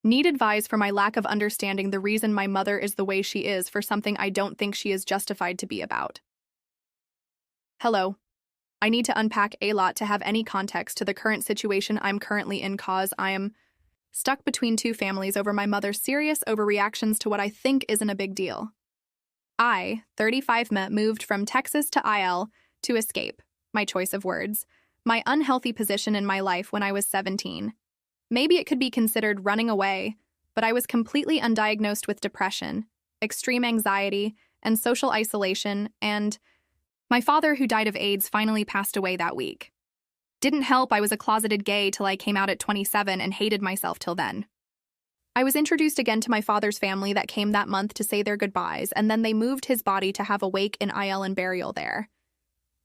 Need advice for my lack of understanding the reason my mother is the way she is for something I don't think she is justified to be about. Hello. I need to unpack a lot to have any context to the current situation I'm currently in cause I am stuck between two families over my mother's serious overreactions to what I think isn't a big deal. I, 35, moved from Texas to IL to escape, my choice of words, my unhealthy position in my life when I was 17. Maybe it could be considered running away, but I was completely undiagnosed with depression, extreme anxiety, and social isolation, and my father, who died of AIDS, finally passed away that week. Didn't help I was a closeted gay till I came out at 27 and hated myself till then. I was introduced again to my father's family that came that month to say their goodbyes, and then they moved his body to have a wake in IL and burial there.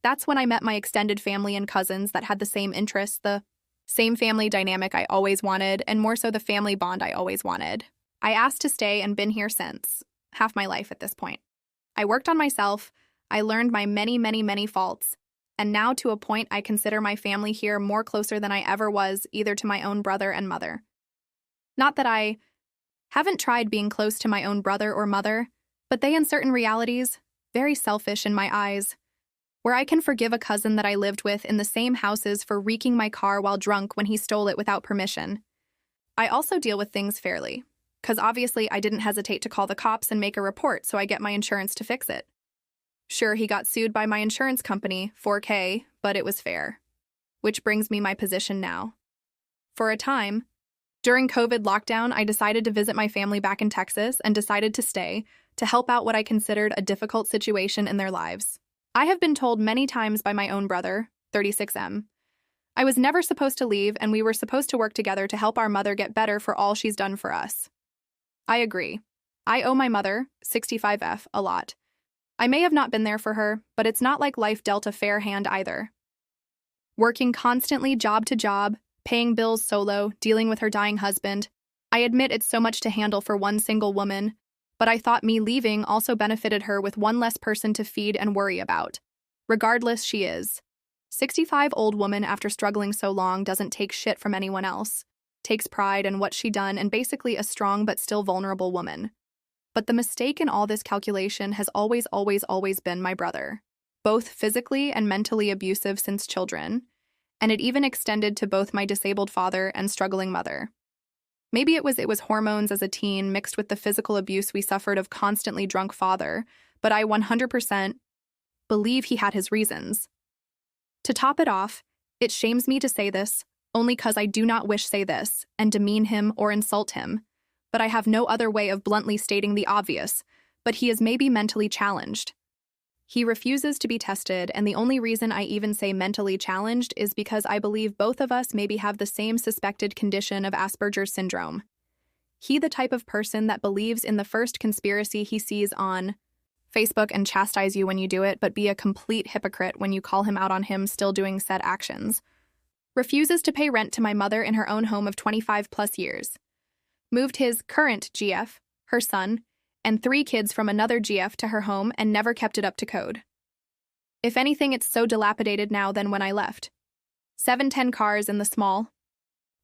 That's when I met my extended family and cousins that had the same interests, the same family dynamic I always wanted, and more so the family bond I always wanted. I asked to stay and been here since, half my life at this point. I worked on myself, I learned my many faults, and now to a point I consider my family here more closer than I ever was either to my own brother and mother. Not that I haven't tried being close to my own brother or mother, but they in certain realities, very selfish in my eyes, where I can forgive a cousin that I lived with in the same houses for wreaking my car while drunk when he stole it without permission. I also deal with things fairly, because obviously I didn't hesitate to call the cops and make a report so I get my insurance to fix it. Sure, he got sued by my insurance company, $4K, but it was fair. Which brings me my position now. For a time, during COVID lockdown, I decided to visit my family back in Texas and decided to stay to help out what I considered a difficult situation in their lives. I have been told many times by my own brother, 36M, I was never supposed to leave and we were supposed to work together to help our mother get better for all she's done for us. I agree. I owe my mother, 65F, a lot. I may have not been there for her, but it's not like life dealt a fair hand either. Working constantly job to job, paying bills solo, dealing with her dying husband. I admit it's so much to handle for one single woman, but I thought me leaving also benefited her with one less person to feed and worry about. Regardless, she is. 65 old woman after struggling so long doesn't take shit from anyone else, takes pride in what she done and basically a strong but still vulnerable woman. But the mistake in all this calculation has always been my brother. Both physically and mentally abusive since children, and it even extended to both my disabled father and struggling mother. Maybe it was hormones as a teen mixed with the physical abuse we suffered of constantly drunk father, but I 100% believe he had his reasons. To top it off, it shames me to say this, only 'cause I do not wish say this and demean him or insult him, but I have no other way of bluntly stating the obvious, but he is maybe mentally challenged. He refuses to be tested, and the only reason I even say mentally challenged is because I believe both of us maybe have the same suspected condition of Asperger's syndrome. He the type of person that believes in the first conspiracy he sees on Facebook and chastise you when you do it, but be a complete hypocrite when you call him out on him still doing said actions. Refuses to pay rent to my mother in her own home of 25 plus years. Moved his current GF, her son, and 3 kids from another GF to her home and never kept it up to code. If anything, it's so dilapidated now than when I left. 7-10 cars in the small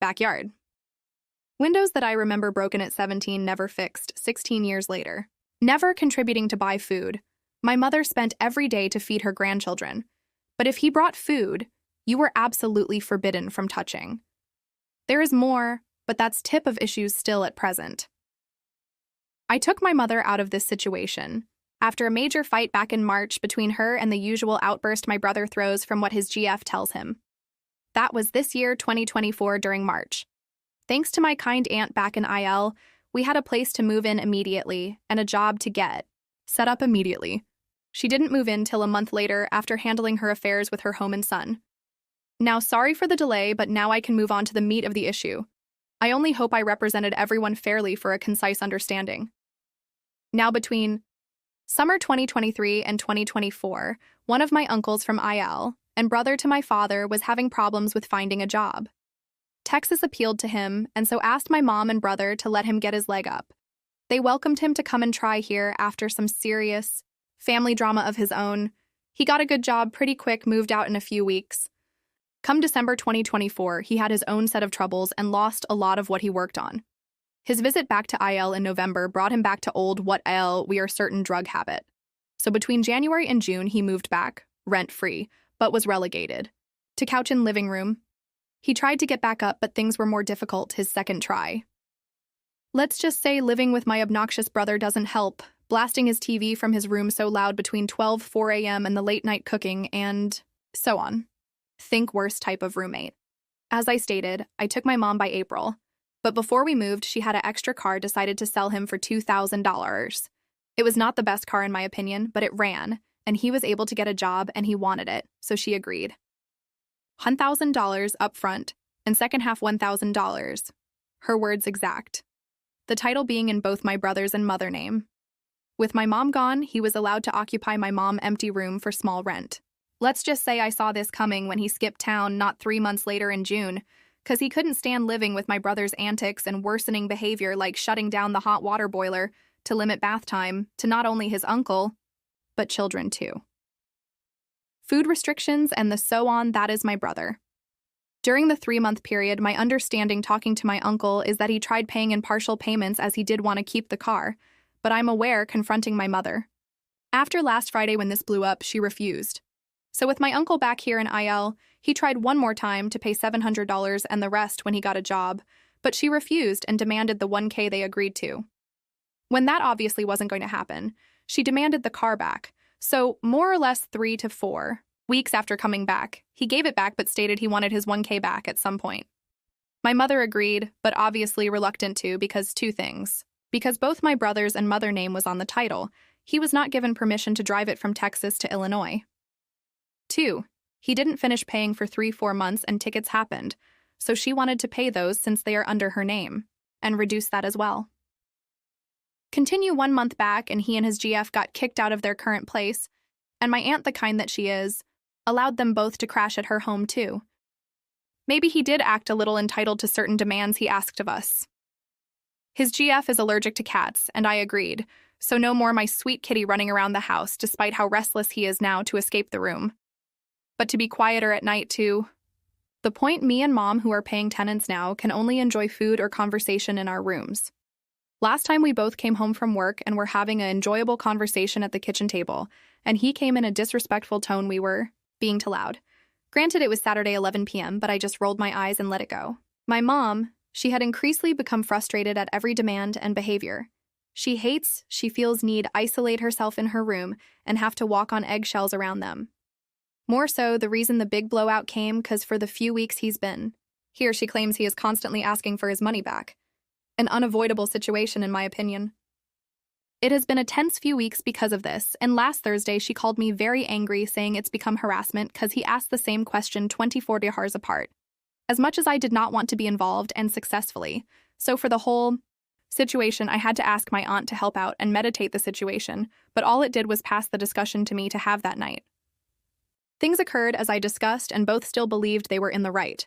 backyard. Windows that I remember broken at 17 never fixed 16 years later. Never contributing to buy food. My mother spent every day to feed her grandchildren. But if he brought food, you were absolutely forbidden from touching. There is more, but that's tip of issues still at present. I took my mother out of this situation after a major fight back in March between her and the usual outburst my brother throws from what his GF tells him. That was this year, 2024, during March. Thanks to my kind aunt back in IL, we had a place to move in immediately and a job to get set up immediately. She didn't move in till a month later after handling her affairs with her home and son. Now, sorry for the delay, but now I can move on to the meat of the issue. I only hope I represented everyone fairly for a concise understanding. Now, between summer 2023 and 2024, one of my uncles from IL and brother to my father was having problems with finding a job. Texas appealed to him and so asked my mom and brother to let him get his leg up. They welcomed him to come and try here after some serious family drama of his own. He got a good job pretty quick, moved out in a few weeks. Come December 2024, he had his own set of troubles and lost a lot of what he worked on. His visit back to IL in November brought him back to old what L we are certain drug habit. So between January and June, he moved back, rent-free, but was relegated to couch in living room. He tried to get back up, but things were more difficult his second try. Let's just say living with my obnoxious brother doesn't help, blasting his TV from his room so loud between 4 a.m. and the late-night cooking, and so on. Think worst type of roommate. As I stated, I took my mom by April, but before we moved, she had an extra car decided to sell him for $2,000. It was not the best car in my opinion, but it ran, and he was able to get a job and he wanted it, so she agreed. $1,000 up front, and second half $1,000. Her words exact. The title being in both my brother's and mother name. With my mom gone, he was allowed to occupy my mom's empty room for small rent. Let's just say I saw this coming when he skipped town not 3 months later in June, because he couldn't stand living with my brother's antics and worsening behavior like shutting down the hot water boiler to limit bath time to not only his uncle, but children too. Food restrictions and the so on, that is my brother. During the 3-month period, my understanding talking to my uncle is that he tried paying in partial payments as he did want to keep the car, but I'm aware confronting my mother. After last Friday when this blew up, she refused. So with my uncle back here in IL, he tried one more time to pay $700 and the rest when he got a job, but she refused and demanded the $1,000 they agreed to. When that obviously wasn't going to happen, she demanded the car back, so more or less 3 to 4 weeks after coming back, he gave it back but stated he wanted his $1,000 back at some point. My mother agreed, but obviously reluctant to because two things. Because both my brother's and mother name was on the title, he was not given permission to drive it from Texas to Illinois. 2. He didn't finish paying for 3-4 months and tickets happened, so she wanted to pay those since they are under her name, and reduce that as well. Continue 1 month back and he and his GF got kicked out of their current place, and my aunt, the kind that she is, allowed them both to crash at her home too. Maybe he did act a little entitled to certain demands he asked of us. His GF is allergic to cats, and I agreed, so no more my sweet kitty running around the house despite how restless he is now to escape the room. But to be quieter at night too. The point me and Mom, who are paying tenants now, can only enjoy food or conversation in our rooms. Last time we both came home from work and were having an enjoyable conversation at the kitchen table, and he came in a disrespectful tone we were being too loud. Granted, it was Saturday 11 p.m., but I just rolled my eyes and let it go. My mom, she had increasingly become frustrated at every demand and behavior. She feels need isolate herself in her room and have to walk on eggshells around them. More so, the reason the big blowout came because for the few weeks he's been here, she claims he is constantly asking for his money back. An unavoidable situation, in my opinion. It has been a tense few weeks because of this, and last Thursday she called me very angry, saying it's become harassment because he asked the same question 24 hours apart. As much as I did not want to be involved, and successfully, so for the whole situation I had to ask my aunt to help out and mediate the situation, but all it did was pass the discussion to me to have that night. Things occurred as I discussed, and both still believed they were in the right.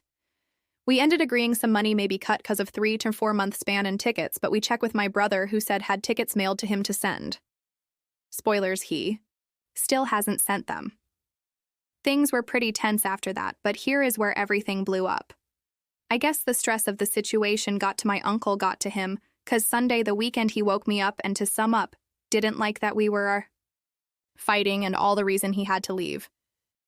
We ended agreeing some money may be cut because of 3 to 4 month span and tickets, but we checked with my brother who said had tickets mailed to him to send. Spoilers, he still hasn't sent them. Things were pretty tense after that, but here is where everything blew up. I guess the stress of the situation got to my uncle got to him, 'cause Sunday the weekend he woke me up and to sum up, didn't like that we were fighting and all the reason he had to leave.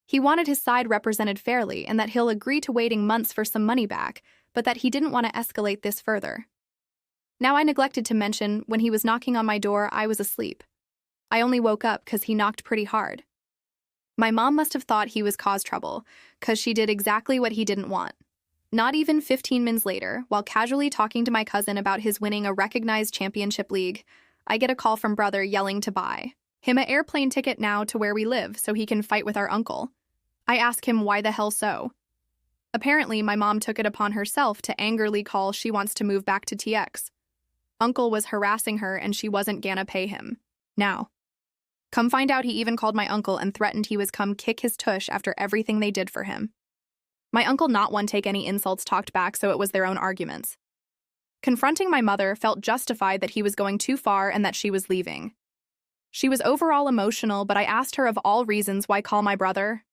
He wanted his side represented fairly and that he'll agree to waiting months for some money back, but that he didn't want to escalate this further. Now I neglected to mention, when he was knocking on my door, I was asleep. I only woke up because he knocked pretty hard. My mom must have thought he was cause trouble, because she did exactly what he didn't want. Not even 15 minutes later, while casually talking to my cousin about his winning a recognized championship league, I get a call from brother yelling to buy him an airplane ticket now to where we live so he can fight with our uncle. I ask him why the hell so. Apparently, my mom took it upon herself to angrily call she wants to move back to TX. Uncle was harassing her and she wasn't gonna pay him. Now. Come find out he even called my uncle and threatened he was come kick his tush after everything they did for him. My uncle not one take any insults talked back, so it was their own arguments. Confronting my mother felt justified that he was going too far and that she was leaving. She was overall emotional, but I asked her of all reasons why call my brother.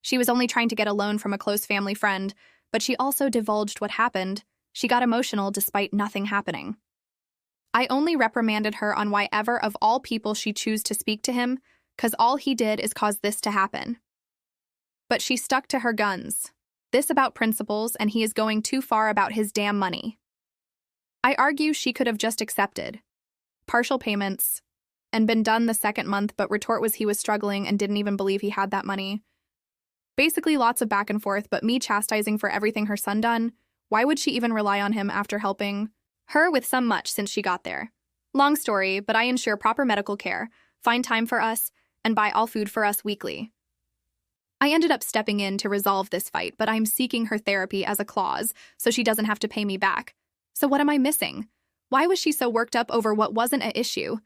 She was only trying to get a loan from a close family friend, but she also divulged what happened, She got emotional despite nothing happening. I only reprimanded her on why ever of all people she chose to speak to him, 'cause all he did is cause this to happen. But she stuck to her guns. This about principles, and he is going too far about his damn money. I argue she could have just accepted partial payments and been done the second month, but retort was he was struggling and didn't even believe he had that money. Basically lots of back and forth, but me chastising for everything her son done. Why would she even rely on him after helping her with so much since she got there? Long story, but I ensure proper medical care, find time for us, and buy all food for us weekly. I ended up stepping in to resolve this fight, but I'm seeking her therapy as a clause so she doesn't have to pay me back. So what am I missing? Why was she so worked up over what wasn't an issue?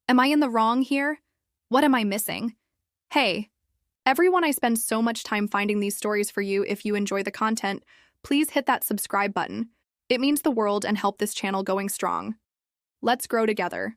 Am I in the wrong here? What am I missing? Hey, everyone, I spend so much time finding these stories for you. If you enjoy the content, please hit that subscribe button. It means the world and help this channel going strong. Let's grow together.